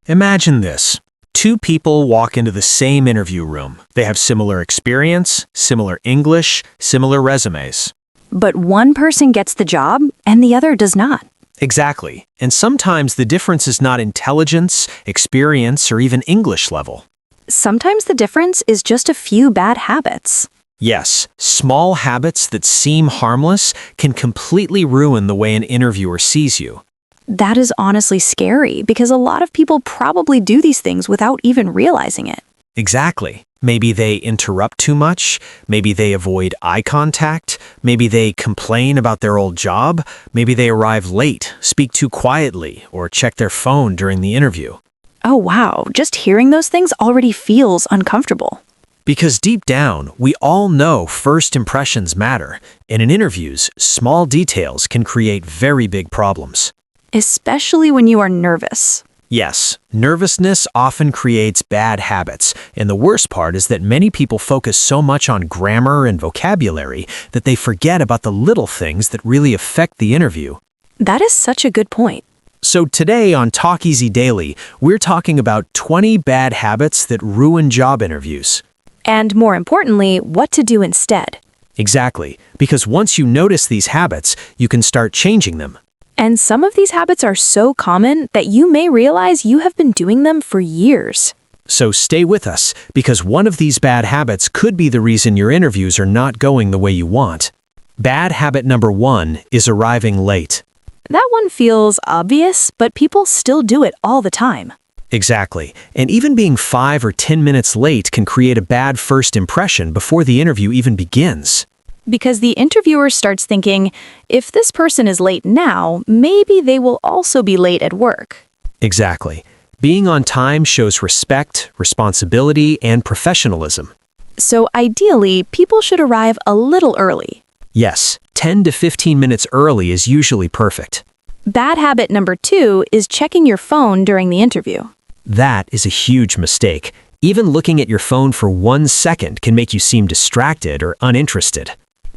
Imagine this. Two people walk into the same interview room. They have similar experience, similar English, similar resumes. But one person gets the job and the other does not. Exactly. And sometimes the difference is not intelligence, experience, or even English level. Sometimes the difference is just a few bad habits. Yes, small habits that seem harmless can completely ruin the way an interviewer sees you. That is honestly scary because a lot of people probably do these things without even realizing it. Exactly. Maybe they interrupt too much, maybe they avoid eye contact, maybe they complain about their old job, maybe they arrive late, speak too quietly, or check their phone during the interview. Oh wow, just hearing those things already feels uncomfortable. Because deep down, we all know first impressions matter, and in interviews, small details can create very big problems. Especially when you are nervous. Yes, nervousness often creates bad habits, and the worst part is that many people focus so much on grammar and vocabulary that they forget about the little things that really affect the interview. That is such a good point. So today on Talk Easy Daily, we're talking about 20 bad habits that ruin job interviews. And more importantly, what to do instead. Exactly, because once you notice these habits, you can start changing them. And some of these habits are so common that you may realize you have been doing them for years. So stay with us, because one of these bad habits could be the reason your interviews are not going the way you want. Bad habit number 1 is arriving late. That one feels obvious, but people still do it all the time. Exactly, and even being 5 or 10 minutes late can create a bad first impression before the interview even begins. Because the interviewer starts thinking, if this person is late now, maybe they will also be late at work. Exactly. Being on time shows respect, responsibility, and professionalism. So ideally, people should arrive a little early. Yes, 10 to 15 minutes early is usually perfect. Bad habit number 2 is checking your phone during the interview. That is a huge mistake. Even looking at your phone for 1 second can make you seem distracted or uninterested.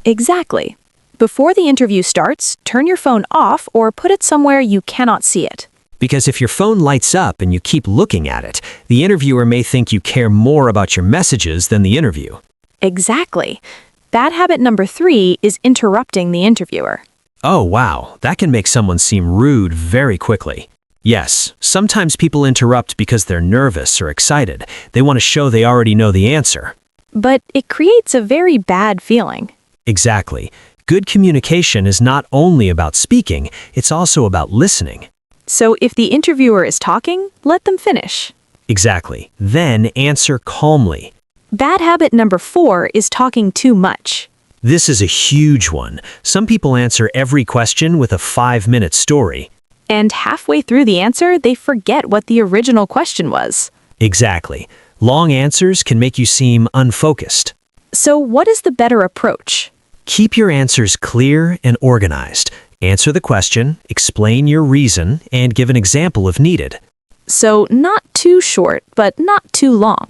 Exactly. Before the interview starts, turn your phone off or put it somewhere you cannot see it. Because if your phone lights up and you keep looking at it, the interviewer may think you care more about your messages than the interview. Exactly. Bad habit number 3 is interrupting the interviewer. Oh, wow, that can make someone seem rude very quickly. Yes, sometimes people interrupt because they're nervous or excited. They want to show they already know the answer. But it creates a very bad feeling. Exactly. Good communication is not only about speaking, it's also about listening. So if the interviewer is talking, let them finish. Exactly. Then answer calmly. Bad habit number 4 is talking too much. This is a huge one. Some people answer every question with a 5-minute story. And halfway through the answer, they forget what the original question was. Exactly. Long answers can make you seem unfocused. So what is the better approach? Keep your answers clear and organized. Answer the question, explain your reason, and give an example if needed. So not too short, but not too long.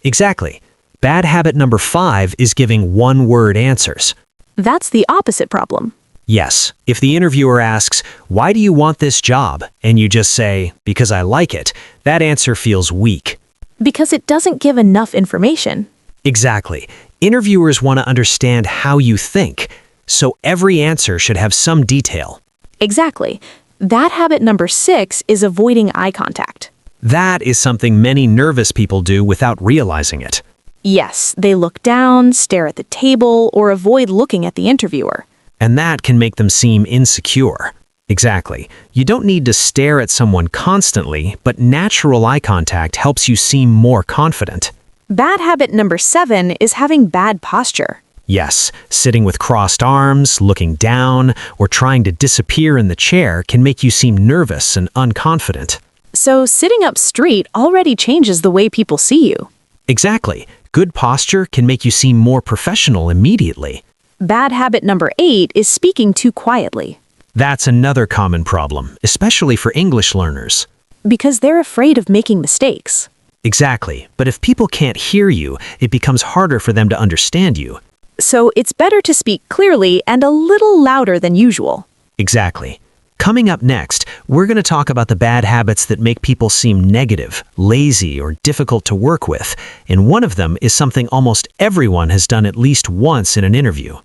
Exactly. Bad habit number 5 is giving one-word answers. That's the opposite problem. Yes, if the interviewer asks, "Why do you want this job?" and you just say, "Because I like it," that answer feels weak. Because it doesn't give enough information. Exactly. Interviewers want to understand how you think, so every answer should have some detail. Exactly. That habit number 6 is avoiding eye contact. That is something many nervous people do without realizing it. Yes, they look down, stare at the table, or avoid looking at the interviewer. And that can make them seem insecure. Exactly. You don't need to stare at someone constantly, but natural eye contact helps you seem more confident. Bad habit number 7 is having bad posture. Yes, sitting with crossed arms, looking down, or trying to disappear in the chair can make you seem nervous and unconfident. So sitting up straight already changes the way people see you. Exactly. Good posture can make you seem more professional immediately. Bad habit number 8 is speaking too quietly. That's another common problem, especially for English learners. Because they're afraid of making mistakes. Exactly, but if people can't hear you, it becomes harder for them to understand you. So it's better to speak clearly and a little louder than usual. Exactly. Coming up next, we're going to talk about the bad habits that make people seem negative, lazy, or difficult to work with. And one of them is something almost everyone has done at least once in an interview.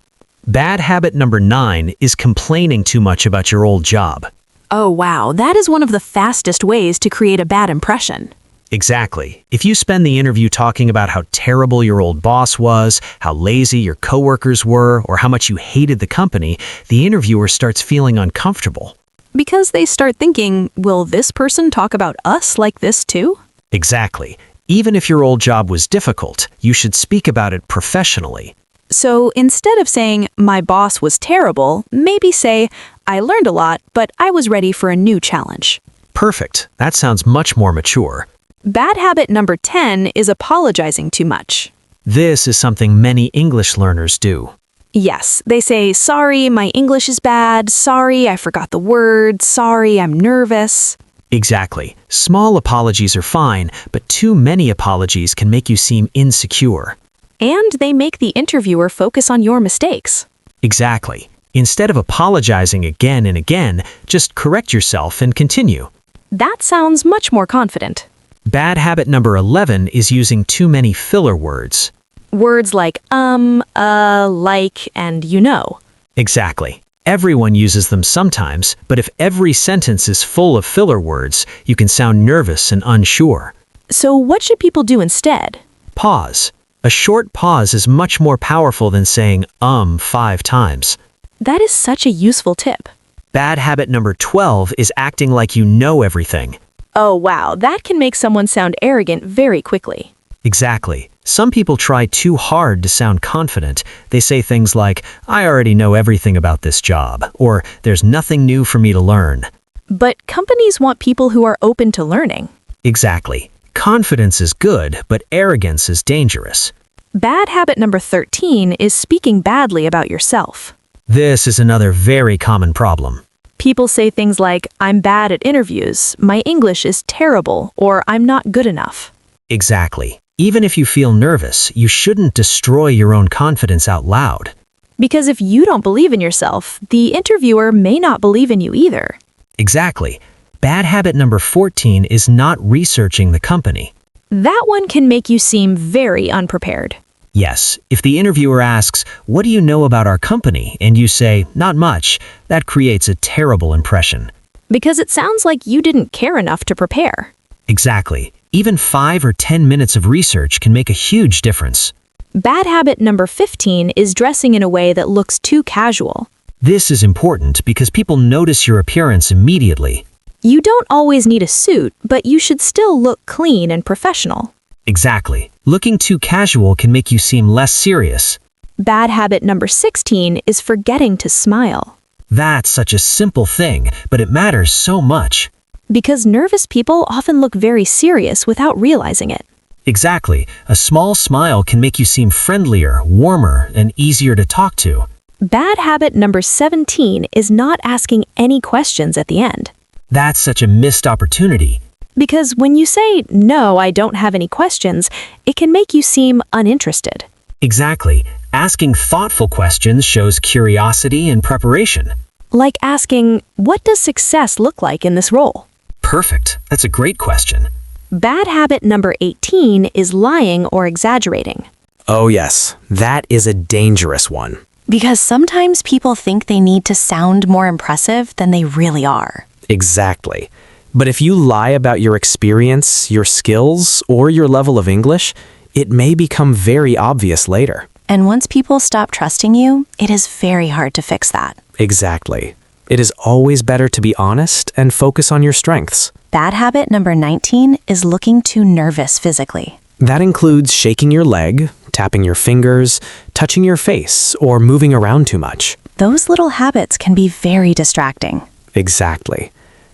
Bad habit number 9 is complaining too much about your old job. Oh, wow, that is one of the fastest ways to create a bad impression. Exactly. If you spend the interview talking about how terrible your old boss was, how lazy your coworkers were, or how much you hated the company, the interviewer starts feeling uncomfortable. Because they start thinking, will this person talk about us like this too? Exactly. Even if your old job was difficult, you should speak about it professionally. So instead of saying, my boss was terrible, maybe say, I learned a lot, but I was ready for a new challenge. Perfect. That sounds much more mature. Bad habit number 10 is apologizing too much. This is something many English learners do. Yes, they say, sorry, my English is bad, sorry, I forgot the word, sorry, I'm nervous. Exactly. Small apologies are fine, but too many apologies can make you seem insecure. And they make the interviewer focus on your mistakes. Exactly. Instead of apologizing again and again, just correct yourself and continue. That sounds much more confident. Bad habit number 11 is using too many filler words. Words like like, and you know. Exactly. Everyone uses them sometimes, but if every sentence is full of filler words, you can sound nervous and unsure. So what should people do instead? Pause. A short pause is much more powerful than saying 5 times. That is such a useful tip. Bad habit number 12 is acting like you know everything. Oh wow, that can make someone sound arrogant very quickly. Exactly. Some people try too hard to sound confident. They say things like, I already know everything about this job, or there's nothing new for me to learn. But companies want people who are open to learning. Exactly. Confidence is good, but arrogance is dangerous. Bad habit number 13 is speaking badly about yourself. This is another very common problem. People say things like, I'm bad at interviews, my English is terrible, or I'm not good enough. Exactly. Even if you feel nervous, you shouldn't destroy your own confidence out loud. Because if you don't believe in yourself, the interviewer may not believe in you either. Exactly. Bad habit number 14 is not researching the company. That one can make you seem very unprepared. Yes, if the interviewer asks, what do you know about our company? And you say, not much, that creates a terrible impression. Because it sounds like you didn't care enough to prepare. Exactly. Even 5 or 10 minutes of research can make a huge difference. Bad habit number 15 is dressing in a way that looks too casual. This is important because people notice your appearance immediately. You don't always need a suit, but you should still look clean and professional. Exactly. Looking too casual can make you seem less serious. Bad habit number 16 is forgetting to smile. That's such a simple thing, but it matters so much. Because nervous people often look very serious without realizing it. Exactly. A small smile can make you seem friendlier, warmer, and easier to talk to. Bad habit number 17 is not asking any questions at the end. That's such a missed opportunity. Because when you say, no, I don't have any questions, it can make you seem uninterested. Exactly. Asking thoughtful questions shows curiosity and preparation. Like asking, what does success look like in this role? Perfect. That's a great question. Bad habit number 18 is lying or exaggerating. Oh yes, that is a dangerous one. Because sometimes people think they need to sound more impressive than they really are. Exactly. But if you lie about your experience, your skills, or your level of English, it may become very obvious later. And once people stop trusting you, it is very hard to fix that. Exactly. It is always better to be honest and focus on your strengths. Bad habit number 19 is looking too nervous physically. That includes shaking your leg, tapping your fingers, touching your face, or moving around too much. Those little habits can be very distracting. Exactly.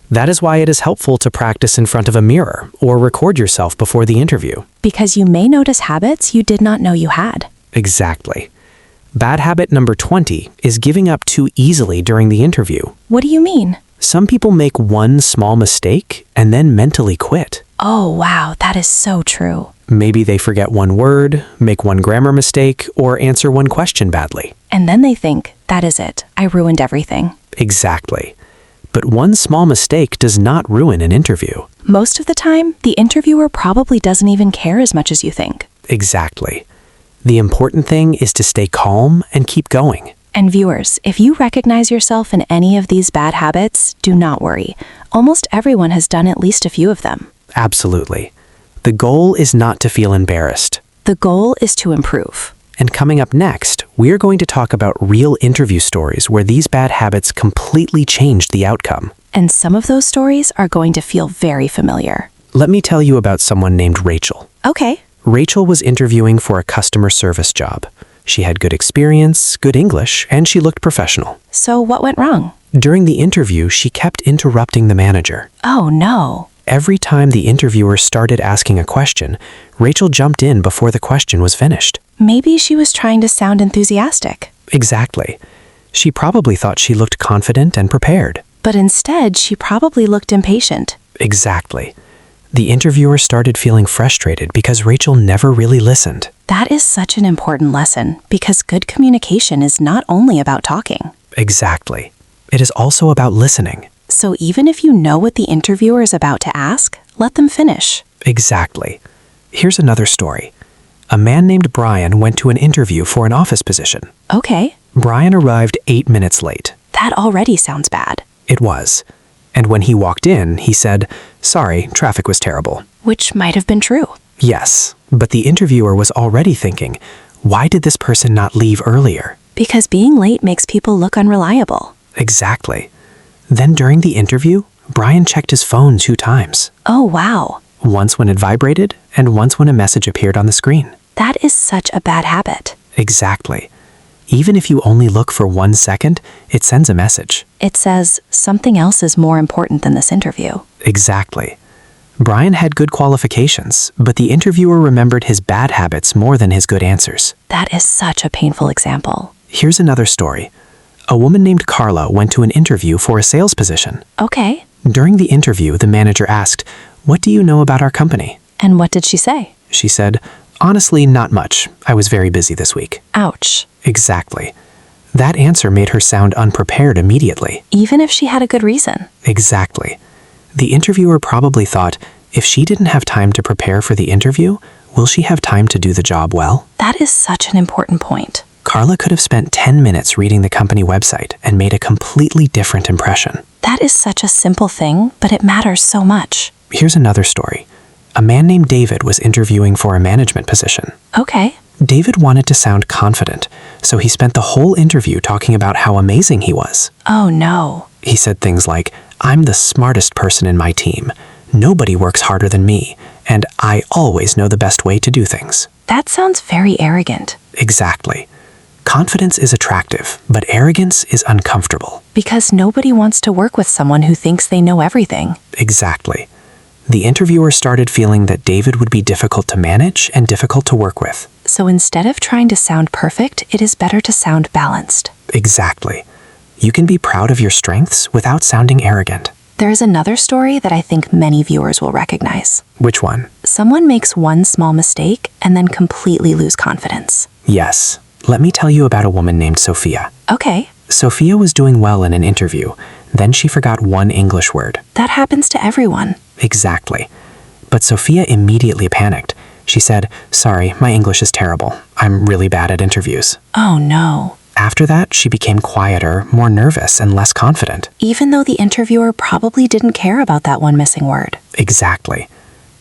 That is why it is helpful to practice in front of a mirror or record yourself before the interview. Because you may notice habits you did not know you had. Exactly. Bad habit number 20 is giving up too easily during the interview. What do you mean? Some people make one small mistake and then mentally quit. Oh, wow, that is so true. Maybe they forget one word, make one grammar mistake, or answer one question badly. And then they think, that is it. I ruined everything. Exactly. But one small mistake does not ruin an interview. Most of the time, the interviewer probably doesn't even care as much as you think. Exactly. The important thing is to stay calm and keep going. And viewers, if you recognize yourself in any of these bad habits, do not worry. Almost everyone has done at least a few of them. Absolutely. The goal is not to feel embarrassed. The goal is to improve. And coming up next, we're going to talk about real interview stories where these bad habits completely changed the outcome. And some of those stories are going to feel very familiar. Let me tell you about someone named Rachel. Okay. Rachel was interviewing for a customer service job. She had good experience, good English, and she looked professional. So what went wrong? During the interview, she kept interrupting the manager. Oh no. Every time the interviewer started asking a question, Rachel jumped in before the question was finished. Maybe she was trying to sound enthusiastic. Exactly. She probably thought she looked confident and prepared. But instead, she probably looked impatient. Exactly. The interviewer started feeling frustrated because Rachel never really listened. That is such an important lesson because good communication is not only about talking. Exactly. It is also about listening. So even if you know what the interviewer is about to ask, let them finish. Exactly. Here's another story. A man named Brian went to an interview for an office position. Okay. Brian arrived 8 minutes late. That already sounds bad. It was. And when he walked in, he said, "Sorry, traffic was terrible." Which might have been true. Yes, but the interviewer was already thinking, why did this person not leave earlier? Because being late makes people look unreliable. Exactly. Then during the interview, Brian checked his phone 2 times. Oh, wow. Once when it vibrated, and once when a message appeared on the screen. That is such a bad habit. Exactly. Even if you only look for 1 second, it sends a message. It says something else is more important than this interview. Exactly. Brian had good qualifications, but the interviewer remembered his bad habits more than his good answers. That is such a painful example. Here's another story. A woman named Carla went to an interview for a sales position. Okay. During the interview, the manager asked, "What do you know about our company?" And what did she say? She said, "Honestly, not much. I was very busy this week." Ouch. Exactly. That answer made her sound unprepared immediately. Even if she had a good reason. Exactly. The interviewer probably thought, if she didn't have time to prepare for the interview, will she have time to do the job well? That is such an important point. Carla could have spent 10 minutes reading the company website and made a completely different impression. That is such a simple thing, but it matters so much. Here's another story. A man named David was interviewing for a management position. Okay. David wanted to sound confident, so he spent the whole interview talking about how amazing he was. Oh no. He said things like, "I'm the smartest person in my team. Nobody works harder than me, and I always know the best way to do things." That sounds very arrogant. Exactly. Confidence is attractive, but arrogance is uncomfortable. Because nobody wants to work with someone who thinks they know everything. Exactly. The interviewer started feeling that David would be difficult to manage and difficult to work with. So instead of trying to sound perfect, it is better to sound balanced. Exactly. You can be proud of your strengths without sounding arrogant. There is another story that I think many viewers will recognize. Which one? Someone makes one small mistake and then completely lose confidence. Yes. Let me tell you about a woman named Sophia. Okay. Sophia was doing well in an interview. Then she forgot one English word. That happens to everyone. Exactly. But Sophia immediately panicked. She said, "Sorry, my English is terrible. I'm really bad at interviews." Oh no. After that, she became quieter, more nervous, and less confident. Even though the interviewer probably didn't care about that one missing word. Exactly.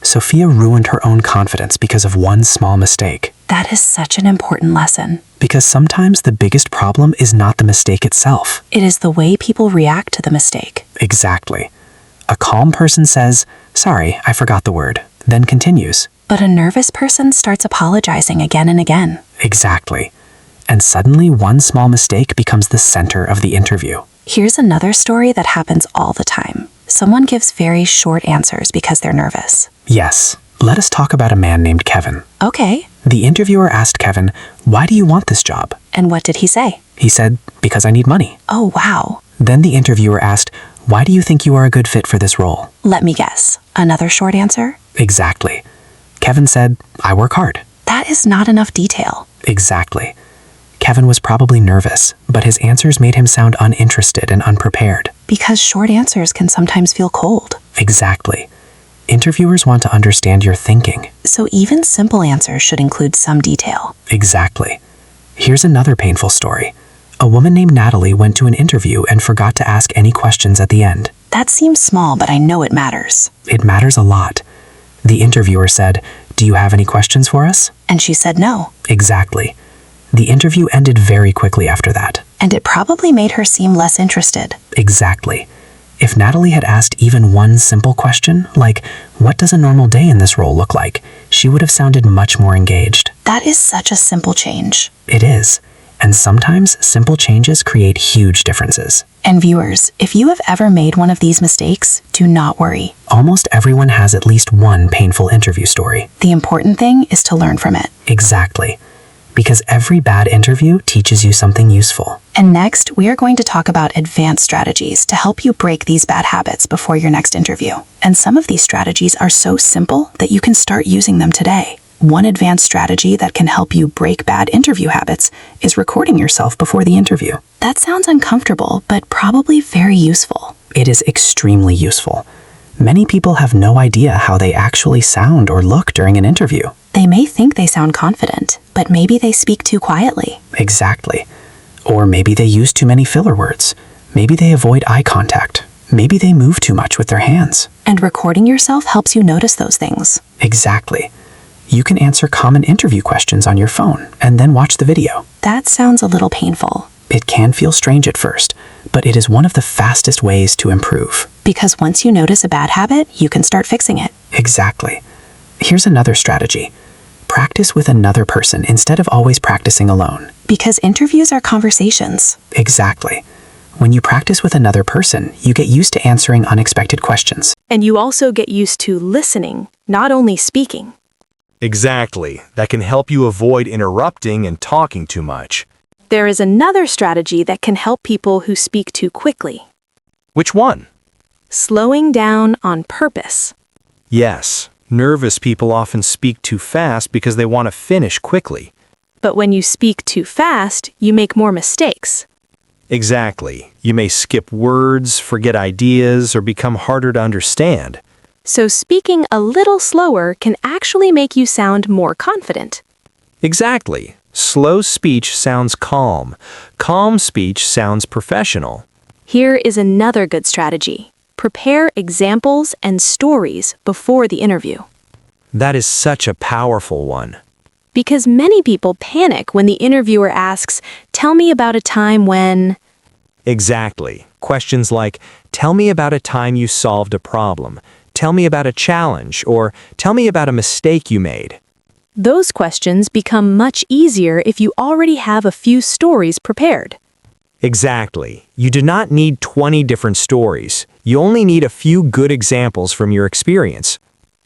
Sophia ruined her own confidence because of one small mistake. That is such an important lesson. Because sometimes the biggest problem is not the mistake itself. It is the way people react to the mistake. Exactly. A calm person says, "Sorry, I forgot the word," then continues. But a nervous person starts apologizing again and again. Exactly. And suddenly one small mistake becomes the center of the interview. Here's another story that happens all the time. Someone gives very short answers because they're nervous. Yes. Let us talk about a man named Kevin. Okay. The interviewer asked Kevin, "Why do you want this job?" And what did he say? He said, "Because I need money." Oh, wow. Then the interviewer asked, "Why do you think you are a good fit for this role?" Let me guess. Another short answer? Exactly. Kevin said, "I work hard." That is not enough detail. Exactly. Kevin was probably nervous, but his answers made him sound uninterested and unprepared. Because short answers can sometimes feel cold. Exactly. Interviewers want to understand your thinking. So even simple answers should include some detail. Exactly. Here's another painful story. A woman named Natalie went to an interview and forgot to ask any questions at the end. That seems small, but I know it matters. It matters a lot. The interviewer said, "Do you have any questions for us?" And she said no. Exactly. The interview ended very quickly after that. And it probably made her seem less interested. Exactly. If Natalie had asked even one simple question, like, "What does a normal day in this role look like?" she would have sounded much more engaged. That is such a simple change. It is. And sometimes simple changes create huge differences. And viewers, if you have ever made one of these mistakes, do not worry. Almost everyone has at least one painful interview story. The important thing is to learn from it. Exactly. Because every bad interview teaches you something useful. And next, we are going to talk about advanced strategies to help you break these bad habits before your next interview. And some of these strategies are so simple that you can start using them today. One advanced strategy that can help you break bad interview habits is recording yourself before the interview. That sounds uncomfortable, but probably very useful. It is extremely useful. Many people have no idea how they actually sound or look during an interview. They may think they sound confident, but maybe they speak too quietly. Exactly. Or maybe they use too many filler words. Maybe they avoid eye contact. Maybe they move too much with their hands. And recording yourself helps you notice those things. Exactly. You can answer common interview questions on your phone and then watch the video. That sounds a little painful. It can feel strange at first, but it is one of the fastest ways to improve. Because once you notice a bad habit, you can start fixing it. Exactly. Here's another strategy. Practice with another person instead of always practicing alone. Because interviews are conversations. Exactly. When you practice with another person, you get used to answering unexpected questions. And you also get used to listening, not only speaking. Exactly. That can help you avoid interrupting and talking too much. There is another strategy that can help people who speak too quickly. Which one? Slowing down on purpose. Yes. Nervous people often speak too fast because they want to finish quickly. But when you speak too fast, you make more mistakes. Exactly. You may skip words, forget ideas, or become harder to understand. So speaking a little slower can actually make you sound more confident. Exactly. Slow speech sounds calm. Calm speech sounds professional. Here is another good strategy. Prepare examples and stories before the interview. That is such a powerful one. Because many people panic when the interviewer asks, "Tell me about a time when..." Exactly. Questions like, "Tell me about a time you solved a problem. Tell me about a challenge," or "Tell me about a mistake you made." Those questions become much easier if you already have a few stories prepared. Exactly. You do not need 20 different stories. You only need a few good examples from your experience.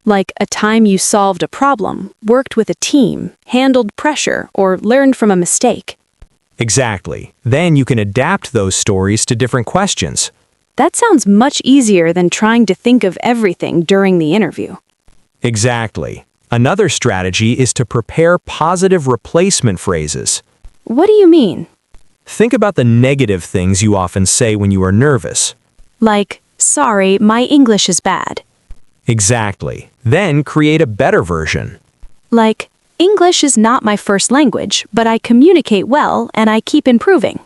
Like a time you solved a problem, worked with a team, handled pressure, or learned from a mistake. Exactly. Then you can adapt those stories to different questions. That sounds much easier than trying to think of everything during the interview. Exactly. Another strategy is to prepare positive replacement phrases. What do you mean? Think about the negative things you often say when you are nervous. Like, "Sorry, my English is bad." Exactly. Then create a better version. Like, "English is not my first language, but I communicate well and I keep improving."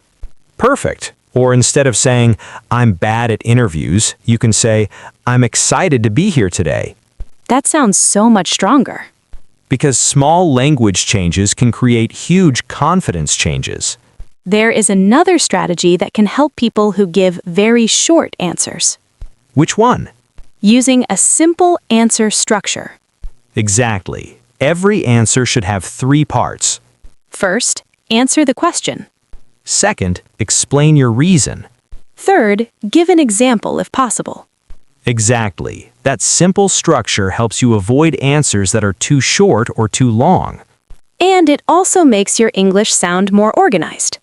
Perfect. Or instead of saying, "I'm bad at interviews," you can say, "I'm excited to be here today." That sounds so much stronger. Because small language changes can create huge confidence changes. There is another strategy that can help people who give very short answers. Which one? Using a simple answer structure. Exactly. Every answer should have 3 parts. First, answer the question. Second, explain your reason. Third, give an example if possible. Exactly. That simple structure helps you avoid answers that are too short or too long. And it also makes your English sound more organized.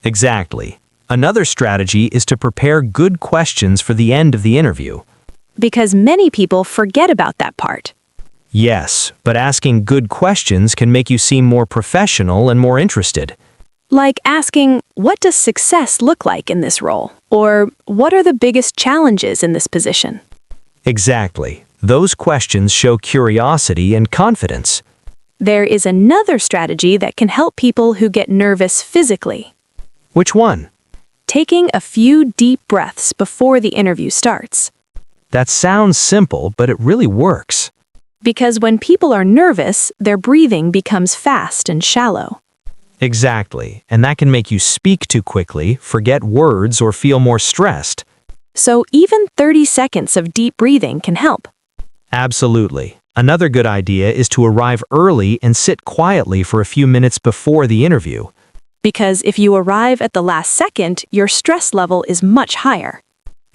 Exactly. Another strategy is to prepare good questions for the end of the interview. Because many people forget about that part. Yes, but asking good questions can make you seem more professional and more interested. Like asking, what does success look like in this role? Or what are the biggest challenges in this position? Exactly. Those questions show curiosity and confidence. There is another strategy that can help people who get nervous physically. Which one? Taking a few deep breaths before the interview starts. That sounds simple, but it really works. Because when people are nervous, their breathing becomes fast and shallow. Exactly, and that can make you speak too quickly, forget words, or feel more stressed. So even 30 seconds of deep breathing can help. Absolutely. Another good idea is to arrive early and sit quietly for a few minutes before the interview. Because if you arrive at the last second, your stress level is much higher.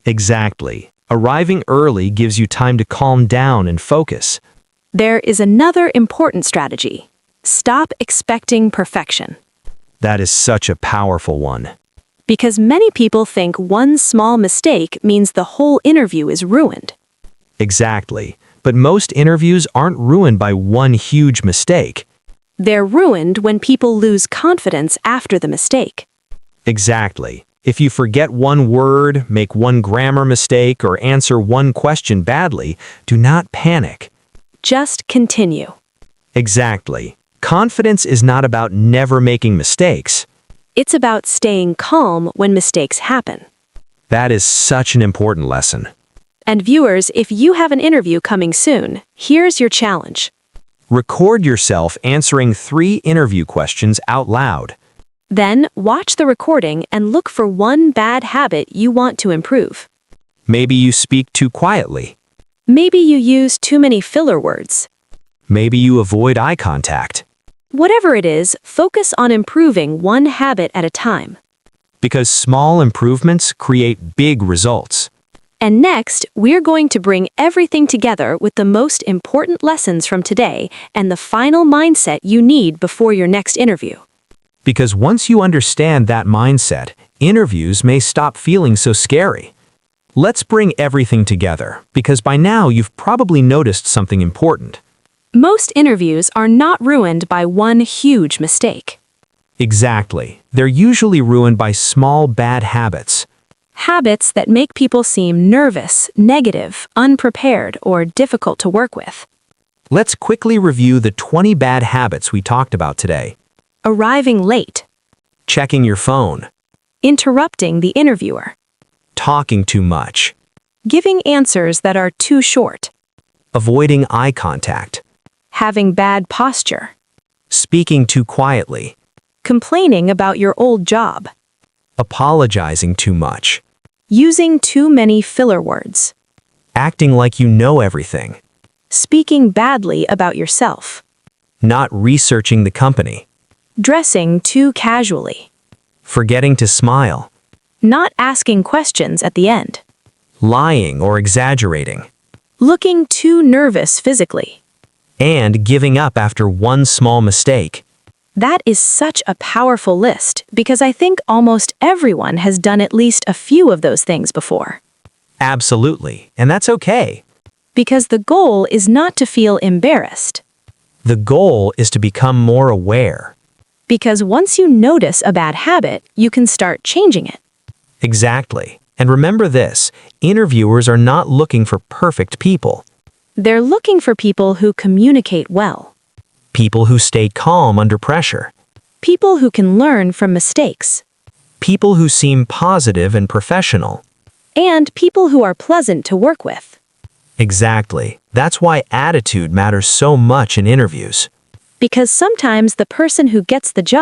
Exactly. Arriving early gives you time to calm down and focus. There is another important strategy. Stop expecting perfection. That is such a powerful one. Because many people think one small mistake means the whole interview is ruined. Exactly. But most interviews aren't ruined by one huge mistake. They're ruined when people lose confidence after the mistake. Exactly. If you forget one word, make one grammar mistake, or answer one question badly, do not panic. Just continue. Exactly. Confidence is not about never making mistakes. It's about staying calm when mistakes happen. That is such an important lesson. And viewers, if you have an interview coming soon, here's your challenge. Record yourself answering 3 interview questions out loud. Then watch the recording and look for one bad habit you want to improve. Maybe you speak too quietly. Maybe you use too many filler words. Maybe you avoid eye contact. Whatever it is, focus on improving one habit at a time. Because small improvements create big results. And next, we're going to bring everything together with the most important lessons from today and the final mindset you need before your next interview. Because once you understand that mindset, interviews may stop feeling so scary. Let's bring everything together, because by now you've probably noticed something important. Most interviews are not ruined by one huge mistake. Exactly. They're usually ruined by small bad habits. Habits that make people seem nervous, negative, unprepared, or difficult to work with. Let's quickly review the 20 bad habits we talked about today. Arriving late. Checking your phone. Interrupting the interviewer. Talking too much. Giving answers that are too short. Avoiding eye contact. Having bad posture. Speaking too quietly. Complaining about your old job. Apologizing too much. Using too many filler words. Acting like you know everything. Speaking badly about yourself. Not researching the company. Dressing too casually. Forgetting to smile. Not asking questions at the end. Lying or exaggerating. Looking too nervous physically. And giving up after one small mistake. That is such a powerful list because I think almost everyone has done at least a few of those things before. Absolutely, and that's okay. Because the goal is not to feel embarrassed. The goal is to become more aware. Because once you notice a bad habit, you can start changing it. Exactly. And remember this, interviewers are not looking for perfect people. They're looking for people who communicate well. People who stay calm under pressure. People who can learn from mistakes. People who seem positive and professional. And people who are pleasant to work with. Exactly. That's why attitude matters so much in interviews. Because sometimes the person who gets the job